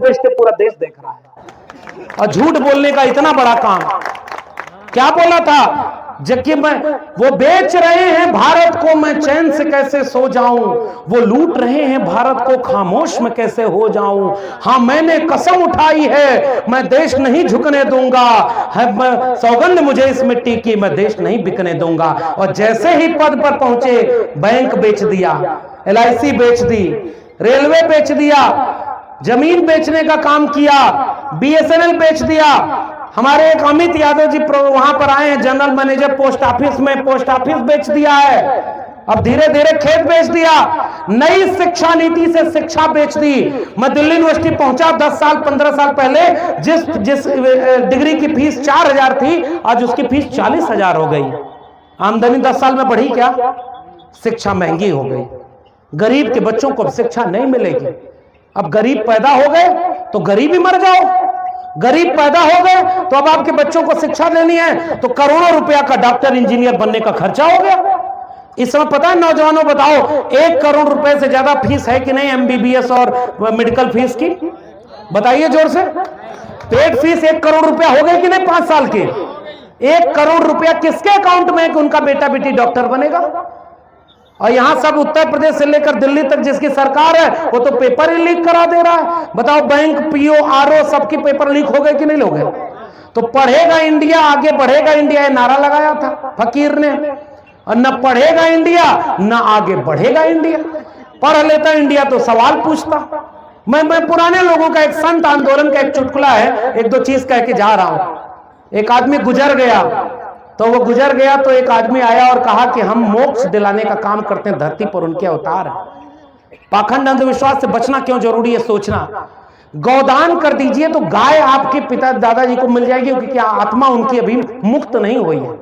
बेचते पूरा देश देख रहा है। और झूठ बोलने का इतना बड़ा काम, क्या बोला था जबकि मैं, वो बेच रहे हैं भारत को, मैं चैन से कैसे सो जाऊं, वो लूट रहे हैं भारत को, खामोश में कैसे हो जाऊं। हाँ, मैंने कसम उठाई है, मैं देश नहीं झुकने दूंगा, है सौगंध मुझे इस मिट्टी की, मैं देश नहीं बिकने दूंगा। और जैसे ही पद पर पहुंचे, बैंक बेच दिया, LIC बेच दी, रेलवे बेच दिया, जमीन बेचने का काम किया, BSNL बेच दिया। हमारे एक अमित यादव जी वहां पर आए हैं, जनरल मैनेजर पोस्ट ऑफिस में, पोस्ट ऑफिस बेच दिया है। अब धीरे धीरे खेत बेच दिया। नई शिक्षा नीति से शिक्षा बेच दी। मैं दिल्ली यूनिवर्सिटी पहुंचा 10 साल 15 साल पहले, जिस डिग्री की फीस 4,000 थी, आज उसकी फीस 40,000 हो गई। आमदनी 10 साल में बढ़ी क्या? शिक्षा महंगी हो गई। गरीब के बच्चों को अब शिक्षा नहीं मिलेगी। अब गरीब पैदा हो गए तो गरीब ही मर जाओ, गरीब पैदा हो गए तो अब आपके बच्चों को शिक्षा देनी है तो करोड़ों रुपया का डॉक्टर इंजीनियर बनने का खर्चा हो गया। इस समय पता है नौजवानों, बताओ 1 करोड़ रुपए से ज्यादा फीस है कि नहीं MBBS और मेडिकल फीस की? बताइए जोर से। पेड फीस 1 करोड़ रुपया हो गई कि नहीं 5 साल की? 1 करोड़ रुपया किसके अकाउंट में है कि उनका बेटा बेटी डॉक्टर बनेगा? और यहां सब उत्तर प्रदेश से लेकर दिल्ली तक जिसकी सरकार है वो तो पेपर ही लीक करा दे रहा है। बताओ, बैंक, PO, RO सबकी पेपर लीक हो गए कि नहीं हो गए? तो पढ़ेगा इंडिया, आगे बढ़ेगा इंडिया, ये नारा लगाया था फकीर ने। और न पढ़ेगा इंडिया न आगे बढ़ेगा इंडिया। पढ़ लेता इंडिया तो सवाल पूछता। मैं पुराने लोगों का, एक संत आंदोलन का एक चुटकुला है, 1-2 चीज कह के जा रहा हूं। एक आदमी गुजर गया, तो वो गुजर गया तो एक आदमी आया और कहा कि हम मोक्ष दिलाने का काम करते हैं, धरती पर उनके अवतार है। पाखंड अंधविश्वास से बचना क्यों जरूरी है सोचना। गौदान कर दीजिए तो गाय आपके पिता दादाजी को मिल जाएगी, क्योंकि आत्मा उनकी अभी मुक्त नहीं हुई है।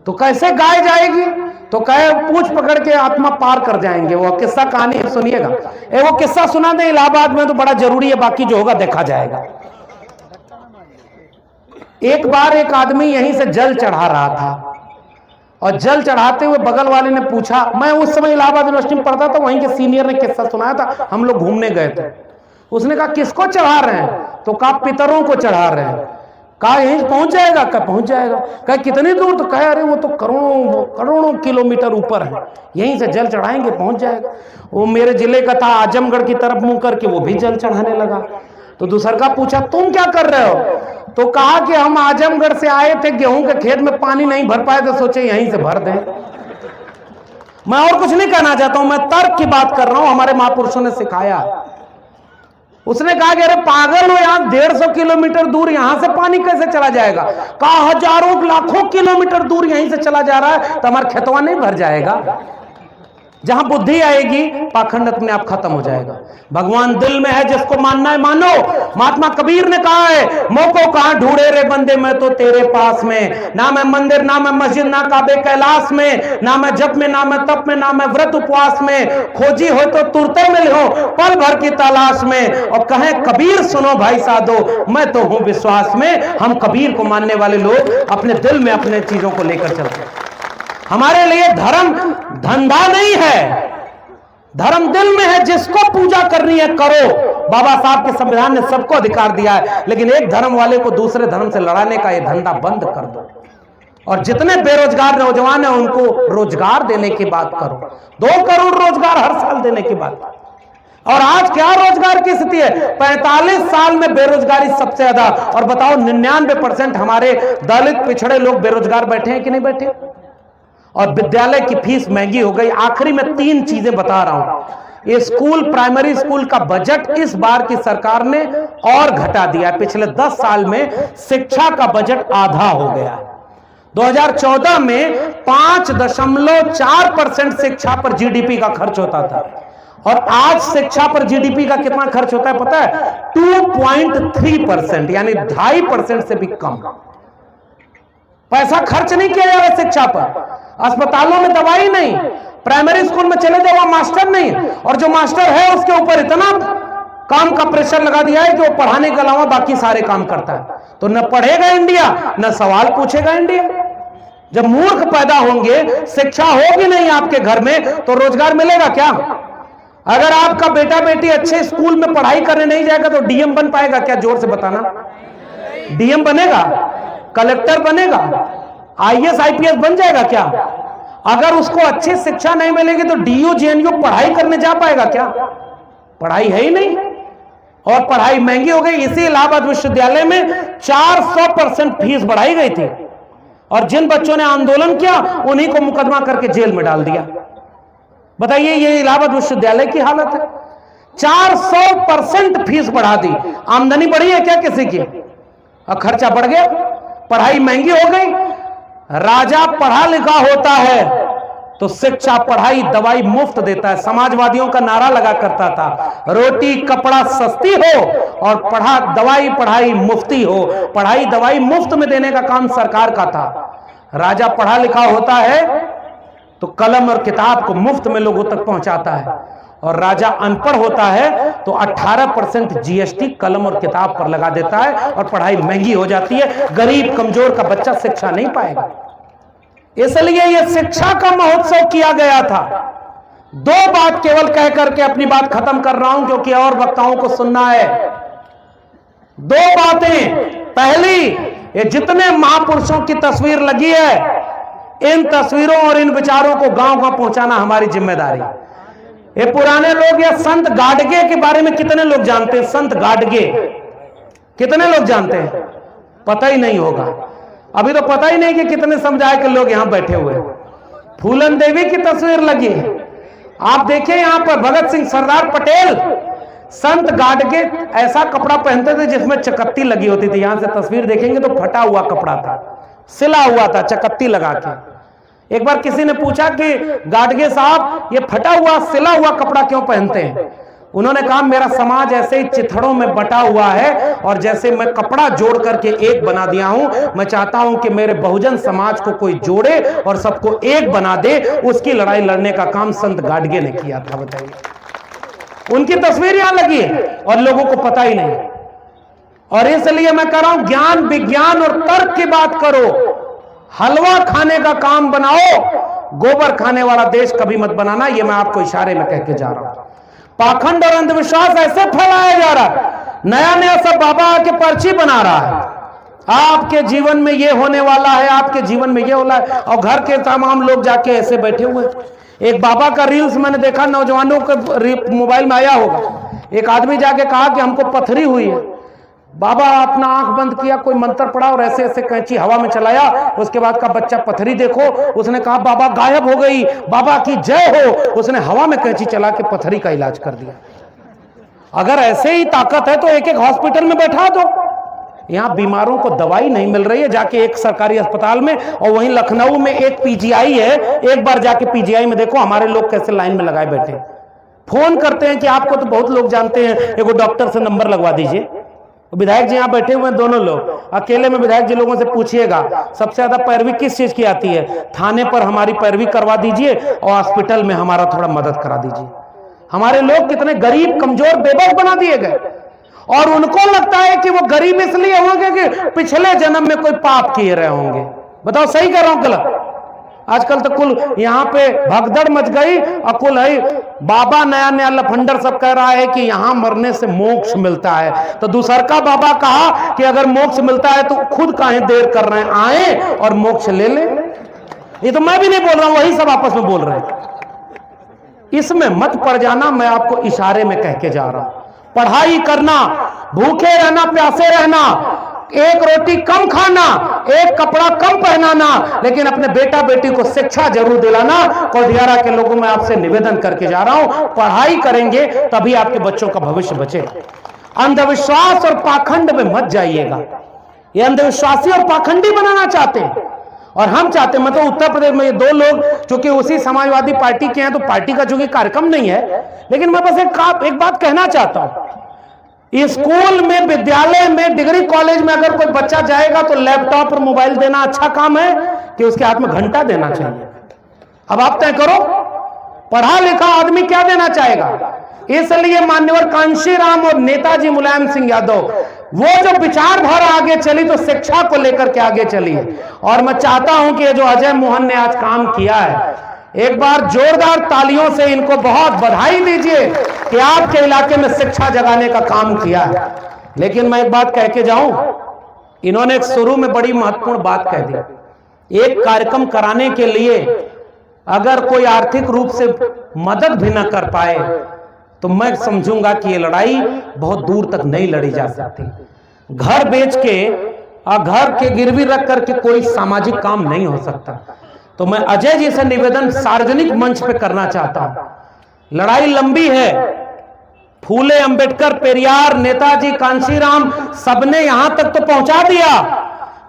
तो कैसे गाय जाएगी? तो कहे पूछ पकड़ के आत्मा पार कर जाएंगे। वो किस्सा कहानी सुनिएगा, वो किस्सा सुना दे इलाहाबाद में, तो बड़ा जरूरी है, बाकी जो होगा देखा जाएगा। एक बार एक आदमी यहीं से जल चढ़ा रहा था, और जल चढ़ाते हुए बगल वाले ने पूछा, मैं उस समय इलाहाबाद यूनिवर्सिटी में पढ़ता था, वहीं के सीनियर ने किस्सा सुनाया था, हम लोग घूमने गए थे। उसने कहा किसको चढ़ा रहे हैं? तो कहा पितरों को चढ़ा रहे हैं। कहा यहीं पहुंच जाएगा? कहा पहुंच जाएगा। कहा कितनी दूर? तो कहा अरे वो तो करोड़ों किलोमीटर ऊपर है, यहीं से जल चढ़ाएंगे पहुंच जाएगा। वो मेरे जिले का था, आजमगढ़ की तरफ मुंह करके वो भी जल चढ़ाने लगा। तो दूसर का पूछा तुम क्या कर रहे हो? तो कहा कि हम आजमगढ़ से आए थे, गेहूं के खेत में पानी नहीं भर पाए तो सोचे यहीं से भर दें। मैं और कुछ नहीं कहना चाहता हूं, मैं तर्क की बात कर रहा हूं, हमारे महापुरुषों ने सिखाया। उसने कहा कि अरे पागल हो, यहां 150 किलोमीटर दूर यहां से पानी कैसे चला जाएगा? कहा हजारों लाखों किलोमीटर दूर यहीं से चला जा रहा है, तो हमारा खेतवा नहीं भर जाएगा। जहां बुद्धि आएगी पाखंड अपने आप खत्म हो जाएगा। भगवान दिल में है, जिसको मानना है मानो। महात्मा कबीर ने कहा है, मोको कहां ढूंढे रे बंदे, मैं तो तेरे पास में। ना मैं मंदिर, ना मैं मस्जिद, ना काबे कैलाश में, ना मैं जप में, ना मैं तप में, ना मैं व्रत उपवास में। खोजी हो तो तुरते मिल हो पल भर की तलाश में। और कहें कबीर सुनो भाई साधो, मैं तो हूं विश्वास में। हम कबीर को मानने वाले लोग अपने दिल में अपने चीजों को लेकर चलते हैं। हमारे लिए धर्म धंधा नहीं है, धर्म दिल में है। जिसको पूजा करनी है करो। बाबा साहब के संविधान ने सबको अधिकार दिया है, लेकिन एक धर्म वाले को दूसरे धर्म से लड़ाने का यह धंधा बंद कर दो। और जितने बेरोजगार नौजवान हैं उनको रोजगार देने की बात करो। 2 करोड़ रोजगार हर साल देने की बात। और आज क्या रोजगार की स्थिति है? 45 साल में बेरोजगारी सबसे ज्यादा। और बताओ 99% हमारे दलित पिछड़े लोग बेरोजगार बैठे हैं कि नहीं बैठे? और विद्यालय की फीस महंगी हो गई। आखिरी में 3 चीजें बता रहा हूं। स्कूल, प्राइमरी स्कूल का बजट इस बार की सरकार ने और घटा दिया है। पिछले 10 साल में शिक्षा का बजट आधा हो गया है। 2014 में 5.4% शिक्षा पर GDP का खर्च होता था, और आज शिक्षा पर GDP का कितना खर्च होता है पता है? 2.3%, यानी 2.5% से भी कम पैसा खर्च नहीं किया जा रहा शिक्षा पर। अस्पतालों में दवाई नहीं, प्राइमरी स्कूल में चले जाओ मास्टर नहीं, और जो मास्टर है उसके ऊपर इतना काम का प्रेशर लगा दिया है कि वो पढ़ाने के अलावा बाकी सारे काम करता है। तो न पढ़ेगा इंडिया, न सवाल पूछेगा इंडिया। जब मूर्ख पैदा होंगे, शिक्षा होगी नहीं आपके घर में, तो रोजगार मिलेगा क्या? अगर आपका बेटा बेटी अच्छे स्कूल में पढ़ाई करने नहीं जाएगा तो डीएम बन पाएगा क्या? जोर से बताना। डीएम बनेगा? कलेक्टर बनेगा? आईएएस आईपीएस बन जाएगा क्या? अगर उसको अच्छी शिक्षा नहीं मिलेगी तो डीयू जेएनयू पढ़ाई करने जा पाएगा क्या? पढ़ाई है ही नहीं, और पढ़ाई महंगी हो गई। इसी इलाहाबाद विश्वविद्यालय में 400% फीस बढ़ाई गई थी, और जिन बच्चों ने आंदोलन किया उन्हीं को मुकदमा करके जेल में डाल दिया। बताइए, ये इलाहाबाद विश्वविद्यालय की हालत है। 400% फीस बढ़ा दी। आमदनी बढ़ी है क्या किसी की? और खर्चा बढ़ गया, पढ़ाई महंगी हो गई। राजा पढ़ा लिखा होता है तो शिक्षा, पढ़ाई, दवाई मुफ्त देता है। समाजवादियों का नारा लगा करता था, रोटी कपड़ा सस्ती हो और दवाई पढ़ाई मुफ्ती हो। पढ़ाई दवाई मुफ्त में देने का काम सरकार का था। राजा पढ़ा लिखा होता है तो कलम और किताब को मुफ्त में लोगों तक पहुंचाता है, और राजा अनपढ़ होता है तो 18% जीएसटी कलम और किताब पर लगा देता है, और पढ़ाई महंगी हो जाती है। गरीब कमजोर का बच्चा शिक्षा नहीं पाएगा। इसलिए यह शिक्षा का महोत्सव किया गया था। दो बात केवल कह करके अपनी बात खत्म कर रहा हूं, क्योंकि और वक्ताओं को सुनना है। दो बातें। पहली, ये जितने महापुरुषों की तस्वीर लगी है, इन तस्वीरों और इन विचारों को गांव-गांव पहुंचाना हमारी जिम्मेदारी। ये पुराने लोग, या संत गाडगे के बारे में कितने लोग जानते हैं? संत गाडगे कितने लोग जानते हैं? पता ही नहीं होगा। अभी तो पता ही नहीं कि कितने समुदाय के लोग यहां बैठे हुए हैं। फूलन देवी की तस्वीर लगी है, आप देखिए यहां पर। भगत सिंह, सरदार पटेल, संत गाडगे ऐसा कपड़ा पहनते थे जिसमें चकत्ती लगी होती थी। यहां से तस्वीर देखेंगे तो फटा हुआ कपड़ा था, सिला हुआ था, चकत्ती लगा के। एक बार किसी ने पूछा कि गाडगे साहब, ये फटा हुआ सिला हुआ कपड़ा क्यों पहनते हैं? उन्होंने कहा, मेरा समाज ऐसे ही चिथड़ों में बटा हुआ है, और जैसे मैं कपड़ा जोड़ करके एक बना दिया हूं, मैं चाहता हूं कि मेरे बहुजन समाज को कोई जोड़े और सबको एक बना दे। उसकी लड़ाई लड़ने का काम संत गाडगे ने किया था। बताइए, उनकी तस्वीर यहां लगी है और लोगों को पता ही नहीं। और इसलिए मैं कह रहा हूं, ज्ञान विज्ञान और तर्क की बात करो। हलवा खाने का काम बनाओ, गोबर खाने वाला देश कभी मत बनाना। यह मैं आपको इशारे में कह के जा रहा हूं। पाखंड और अंधविश्वास ऐसे फैलाया जा रहा है, नया नया सब बाबा आके पर्ची बना रहा है। आपके जीवन में ये होने वाला है, आपके जीवन में ये होला है, और घर के तमाम लोग जाके ऐसे बैठे हुए। एक बाबा का रील्स मैंने देखा, नौजवानों के मोबाइल में आया होगा। एक आदमी जाके कहा कि हमको पथरी हुई है। बाबा अपना आंख बंद किया, कोई मंत्र पड़ा और ऐसे ऐसे कैंची हवा में चलाया। उसके बाद का बच्चा पथरी देखो। उसने कहा बाबा गायब हो गई, बाबा की जय हो। उसने हवा में कैंची चला के पथरी का इलाज कर दिया। अगर ऐसे ही ताकत है तो एक एक हॉस्पिटल में बैठा दो। यहां बीमारों को दवाई नहीं मिल रही है, जाके एक सरकारी अस्पताल में, और वहीं लखनऊ में एक पीजीआई है। एक बार जाके पीजीआई में देखो हमारे लोग कैसे लाइन में लगाए बैठे, फोन करते हैं कि आपको तो बहुत लोग जानते हैं, एगो डॉक्टर से नंबर लगवा दीजिए। विधायक जी यहाँ बैठे हुए हैं, दोनों लोग अकेले में। विधायक जी लोगों से पूछिएगा सबसे ज्यादा पैरवी किस चीज की आती है? थाने पर हमारी पैरवी करवा दीजिए और हॉस्पिटल में हमारा थोड़ा मदद करा दीजिए। हमारे लोग कितने गरीब, कमजोर, बेबस बना दिए गए, और उनको लगता है कि वो गरीब इसलिए होंगे कि पिछले जन्म में कोई पाप किए रहे होंगे। बताओ सही कह रहा हूं गलत? आजकल तो कुल यहां पे भगदड़ मच गई, और कुल है बाबा नया नया लफंडर सब कह रहा है कि यहां मरने से मोक्ष मिलता है। तो दूसर का बाबा कहा कि अगर मोक्ष मिलता है तो खुद काहे देर कर रहे हैं, आए और मोक्ष ले ले। ये तो मैं भी नहीं बोल रहा हूं, वही सब आपस में बोल रहे हैं। इसमें मत पड़ जाना, मैं आपको इशारे में कह के जा रहा हूं। पढ़ाई करना, भूखे रहना, प्यासे रहना, एक रोटी कम खाना, एक कपड़ा कम पहनाना, लेकिन अपने बेटा बेटी को शिक्षा जरूर दिलाना। कोडियारा के लोगों में आपसे निवेदन करके जा रहा हूं, पढ़ाई करेंगे तभी आपके बच्चों का भविष्य बचेगा। अंधविश्वास और पाखंड में मत जाइएगा। ये अंधविश्वासी और पाखंडी बनाना चाहते हैं, और हम चाहते हैं। मतलब उत्तर प्रदेश में ये दो लोग चूंकि उसी समाजवादी पार्टी के हैं, तो पार्टी का चूंकि कार्यक्रम नहीं है, लेकिन मैं बस एक बात कहना चाहता हूं। स्कूल में, विद्यालय में, डिग्री कॉलेज में अगर कोई बच्चा जाएगा तो लैपटॉप और मोबाइल देना अच्छा काम है कि उसके हाथ में घंटा देना चाहिए? अब आप तय करो, पढ़ा लिखा आदमी क्या देना चाहेगा? इसलिए मान्यवर कांशीराम और नेताजी मुलायम सिंह यादव, वो जो विचारधारा आगे चली तो शिक्षा को लेकर के आगे चली है। और मैं चाहता हूं कि ये जो अजय मोहन ने आज काम किया है, एक बार जोरदार तालियों से इनको बहुत बधाई दीजिए कि आपके इलाके में शिक्षा जगाने का काम किया है। लेकिन मैं एक बात कह के जाऊं, इन्होंने शुरू में बड़ी महत्वपूर्ण बात कह दी। एक कार्यक्रम कराने के लिए अगर कोई आर्थिक रूप से मदद भी न कर पाए तो मैं समझूंगा कि ये लड़ाई बहुत दूर तक नहीं लड़ी जा सकती। घर बेच के और घर के गिरवी रख करके कोई सामाजिक काम नहीं हो सकता। तो मैं अजय जी से निवेदन सार्वजनिक मंच पे करना चाहता हूं। लड़ाई लंबी है। फूले, अंबेडकर, पेरियार, नेताजी, कांशीराम सबने यहां तक तो पहुंचा दिया।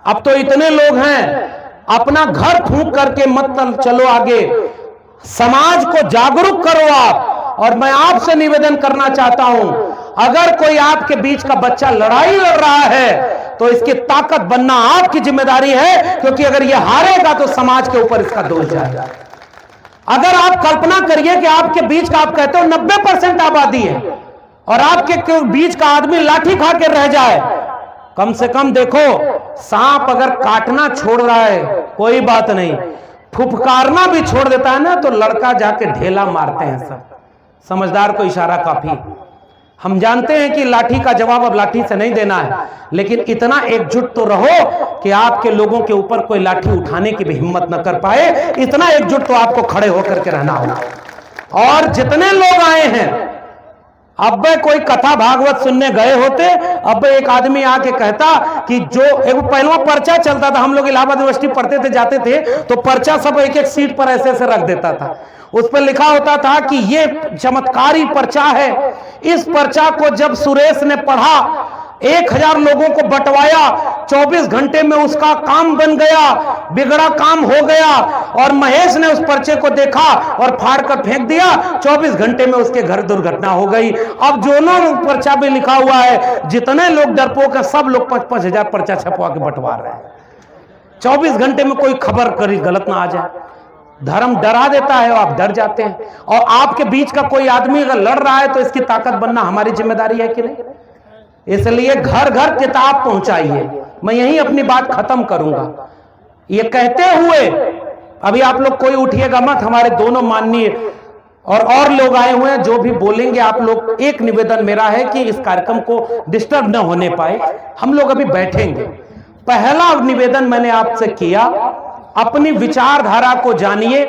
अब तो इतने लोग हैं, अपना घर फूंक करके मत चलो आगे, समाज को जागरूक करो आप। और मैं आपसे निवेदन करना चाहता हूं, अगर कोई आपके बीच का बच्चा लड़ाई लड़ रहा है तो इसकी ताकत बनना आपकी जिम्मेदारी है, क्योंकि अगर यह हारेगा तो समाज के ऊपर इसका दोष जाएगा। अगर आप कल्पना करिए कि आपके बीच का, आप कहते हो 90% आबादी है और आपके बीच का आदमी लाठी खा के रह जाए, कम से कम देखो, सांप अगर काटना छोड़ रहा है कोई बात नहीं, फुफकारना भी छोड़ देता है ना तो लड़का जाके ढेला मारते हैं सब। समझदार को इशारा काफी। हम जानते हैं कि लाठी का जवाब अब लाठी से नहीं देना है, लेकिन इतना एकजुट तो रहो कि आपके लोगों के ऊपर कोई लाठी उठाने की भी हिम्मत न कर पाए। इतना एकजुट तो आपको खड़े होकर के रहना होगा। और जितने लोग आए हैं, अब कोई कथा भागवत सुनने गए होते, अब एक आदमी आके कहता कि जो एक पहलवा पर्चा चलता था, हम लोग इलाहाबाद यूनिवर्सिटी पढ़ते थे, जाते थे, तो पर्चा सब एक एक सीट पर ऐसे ऐसे रख देता था। उस पर लिखा होता था कि ये चमत्कारी पर्चा है। इस पर्चा को जब सुरेश ने पढ़ा, 1000 लोगों को बंटवाया, 24 घंटे में उसका काम बन गया, बिगड़ा काम हो गया। और महेश ने उस पर्चे को देखा और फाड़ कर फेंक दिया, 24 घंटे में उसके घर दुर्घटना हो गई। अब दोनों पर्चा भी लिखा हुआ है, जितने लोग डरपोक हैं सब लोग 5-5 हजार पर्चा छपवा के बंटवा रहे हैं। 24 घंटे में कोई खबर करी गलत ना आ जाए। धर्म डरा देता है और आप डर जाते हैं। और आपके बीच का कोई आदमी अगर लड़ रहा है तो इसकी ताकत बनना हमारी जिम्मेदारी है कि नहीं? इसलिए घर घर किताब पहुंचाइए। मैं यही अपनी बात खत्म करूंगा ये कहते हुए। अभी आप लोग कोई उठिएगा मत, हमारे दोनों माननीय और लोग आए हुए हैं जो भी बोलेंगे। आप लोग, एक निवेदन मेरा है कि इस कार्यक्रम को डिस्टर्ब न होने पाए, हम लोग अभी बैठेंगे। पहला निवेदन मैंने आपसे किया, अपनी विचारधारा को जानिए।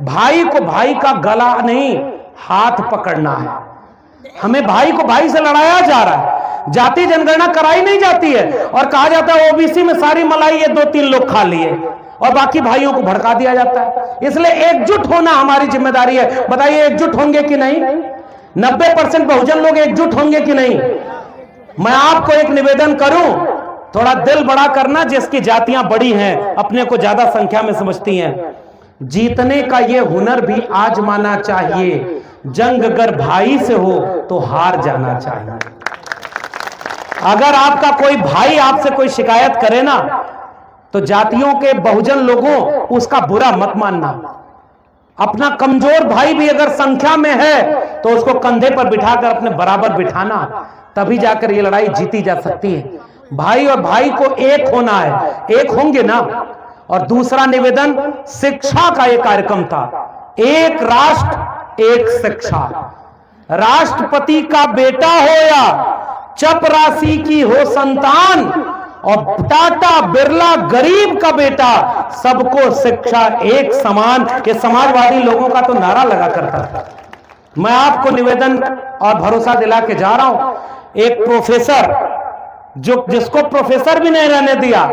भाई को भाई का गला नहीं, हाथ पकड़ना है। हमें भाई को भाई से लड़ाया जा रहा है। जाति जनगणना कराई नहीं जाती है और कहा जाता है ओबीसी में सारी मलाई ये 2-3 लोग खा लिए और बाकी भाइयों को भड़का दिया जाता है। इसलिए एकजुट होना हमारी जिम्मेदारी है। बताइए एकजुट होंगे कि नहीं? 90% बहुजन लोग एकजुट होंगे कि नहीं? मैं आपको एक निवेदन करूं, थोड़ा दिल बड़ा करना। जिसकी जातियां बड़ी हैं, अपने को ज्यादा संख्या में समझती हैं, जीतने का ये हुनर भी आजमाना चाहिए। जंग अगर भाई से हो तो हार जाना चाहिए। अगर आपका कोई भाई आपसे कोई शिकायत करे ना, तो जातियों के बहुजन लोगों उसका बुरा मत मानना। अपना कमजोर भाई भी अगर संख्या में है तो उसको कंधे पर बिठाकर अपने बराबर बिठाना, तभी जाकर ये लड़ाई जीती जा सकती है। भाई और भाई को एक होना है, एक होंगे ना। और दूसरा निवेदन, शिक्षा का एक कार्यक्रम था, एक राष्ट्र एक शिक्षा। राष्ट्रपति का बेटा हो या चपरासी की हो संतान, और टाटा बिरला गरीब का बेटा, सबको शिक्षा एक समान, ये समाजवादी लोगों का तो नारा लगा करता था। मैं आपको निवेदन और भरोसा दिला के जा रहा हूं, एक प्रोफेसर जो जिसको प्रोफेसर भी नहीं रहने दिया,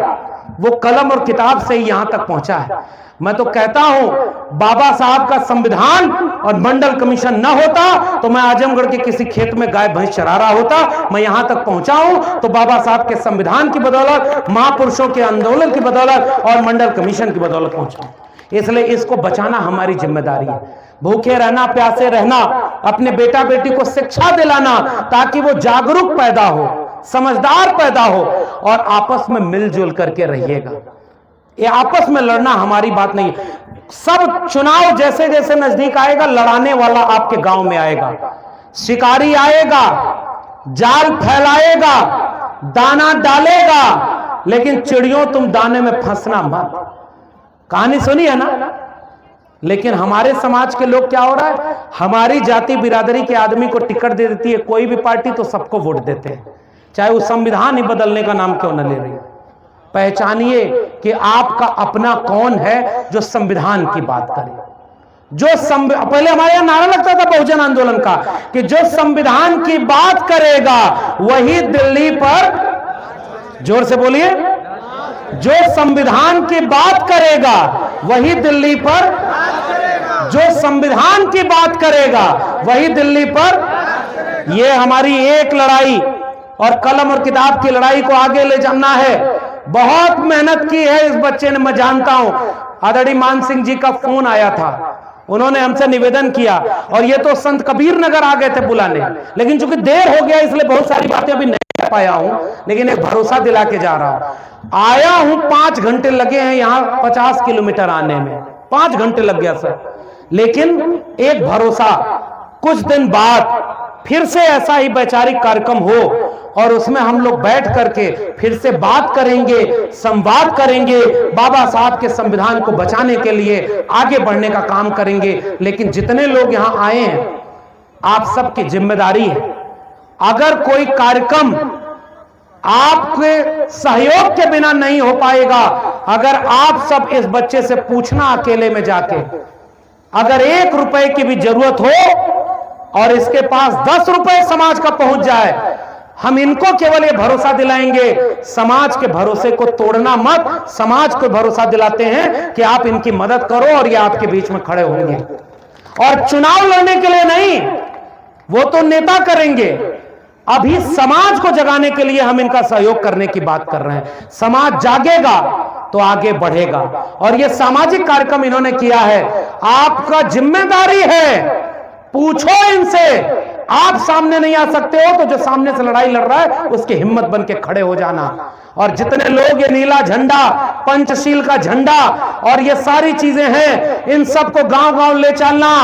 वो कलम और किताब से ही यहां तक पहुंचा है। मैं तो कहता हूं, बाबा साहब का संविधान और मंडल कमीशन न होता तो मैं आजमगढ़ के किसी खेत में गाय भैंस चरा रहा होता। मैं यहां तक पहुंचा हूं तो बाबा साहब के संविधान की बदौलत, महापुरुषों के आंदोलन की बदौलत और मंडल कमीशन की बदौलत पहुंचा। इसलिए इसको बचाना हमारी जिम्मेदारी है। भूखे रहना, प्यासे रहना, अपने बेटा बेटी को शिक्षा दिलाना ताकि वो जागरूक पैदा हो, समझदार पैदा हो और आपस में मिलजुल करके रहिएगा। ये आपस में लड़ना हमारी बात नहीं। सब चुनाव जैसे जैसे नजदीक आएगा, लड़ाने वाला आपके गांव में आएगा, शिकारी आएगा, जाल फैलाएगा, दाना डालेगा, लेकिन चिड़ियों तुम दाने में फंसना मत। कहानी सुनी है ना, लेकिन हमारे समाज के लोग क्या हो रहा है, हमारी जाति बिरादरी के आदमी को टिकट दे देती है कोई भी पार्टी तो सबको वोट देते हैं, चाहे वो संविधान ही बदलने का नाम क्यों न ले रही। पहचानिए कि आपका अपना कौन है जो संविधान की बात करे, जो पहले हमारे यहां नारा लगता था बहुजन आंदोलन का कि जो संविधान की बात करेगा वही दिल्ली पर, जोर से बोलिए, जो संविधान की बात करेगा वही दिल्ली पर, जो संविधान की बात करेगा वही दिल्ली पर। यह हमारी एक लड़ाई और कलम और किताब की लड़ाई को आगे ले जाना है। बहुत मेहनत की है इस बच्चे ने, मैं जानता हूं। आदरणीय मान सिंह जी का फोन आया था, उन्होंने हमसे निवेदन किया और ये तो संत कबीर नगर आ गए थे बुलाने, लेकिन चूंकि देर हो गया इसलिए बहुत सारी बातें अभी नहीं कर पाया हूं, लेकिन एक भरोसा दिला के जा रहा हूं। आया हूं, 5 घंटे लगे हैं यहां 50 किलोमीटर आने में, 5 घंटे लग गया सर, लेकिन एक भरोसा, कुछ दिन बाद फिर से ऐसा ही वैचारिक कार्यक्रम हो और उसमें हम लोग बैठ करके फिर से बात करेंगे, संवाद करेंगे, बाबा साहब के संविधान को बचाने के लिए आगे बढ़ने का काम करेंगे। लेकिन जितने लोग यहां आए हैं, आप सबकी जिम्मेदारी है, अगर कोई कार्यक्रम आपके सहयोग के बिना नहीं हो पाएगा, अगर आप सब इस बच्चे से पूछना अकेले में जाके, अगर 1 रुपए की भी जरूरत हो और इसके पास 10 रुपए समाज का पहुंच जाए, हम इनको केवल ये भरोसा दिलाएंगे, समाज के भरोसे को तोड़ना मत, समाज को भरोसा दिलाते हैं कि आप इनकी मदद करो और ये आपके बीच में खड़े होंगे। और चुनाव लड़ने के लिए नहीं, वो तो नेता करेंगे, अभी समाज को जगाने के लिए हम इनका सहयोग करने की बात कर रहे हैं। समाज जागेगा तो आगे बढ़ेगा और ये सामाजिक कार्यक्रम इन्होंने किया है, आपका जिम्मेदारी है, पूछो इनसे। आप सामने नहीं आ सकते हो तो जो सामने से लड़ाई लड़ रहा है उसकी हिम्मत बन के खड़े हो जाना। और जितने लोग ये नीला झंडा, पंचशील का झंडा और ये सारी चीजें हैं, इन सबको गांव-गांव ले चलना।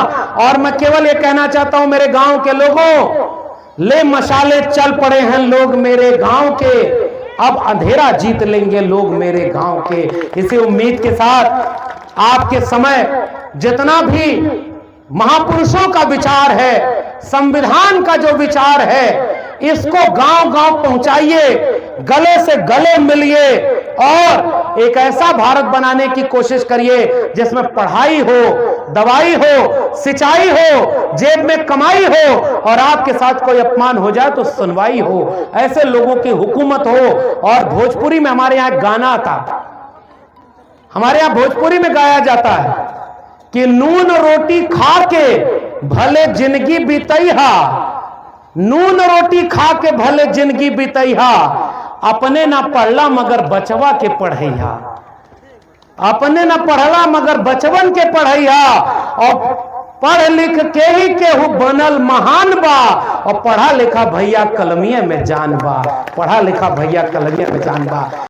और मैं केवल ये कहना चाहता हूं मेरे गांव के लोगों, ले मशाले चल पड़े हैं लोग मेरे गांव के, अब अंधेरा जीत लेंगे लोग मेरे गांव के। इसी उम्मीद के साथ आपके समय जितना भी महापुरुषों का विचार है, संविधान का जो विचार है, इसको गांव-गांव पहुंचाइए, गले से गले मिलिए और एक ऐसा भारत बनाने की कोशिश करिए जिसमें पढ़ाई हो, दवाई हो, सिंचाई हो, जेब में कमाई हो और आपके साथ कोई अपमान हो जाए तो सुनवाई हो, ऐसे लोगों की हुकूमत हो। और भोजपुरी में हमारे यहां गाना था, हमारे यहां भोजपुरी में गाया जाता है कि नून रोटी खा के भले जिंदगी बीतैहा, नून रोटी खा के भले जिंदगी बीतैहा, अपने ना पढ़ला मगर बचवा के पढ़ैया, अपने ना पढ़ला मगर बचवन के पढ़ैया। और पढ़ लिख के ही केहू बनल महान बा, और पढ़ा लिखा भैया कलमिया में जान बा, पढ़ा लिखा भैया कलमिया में जान बा।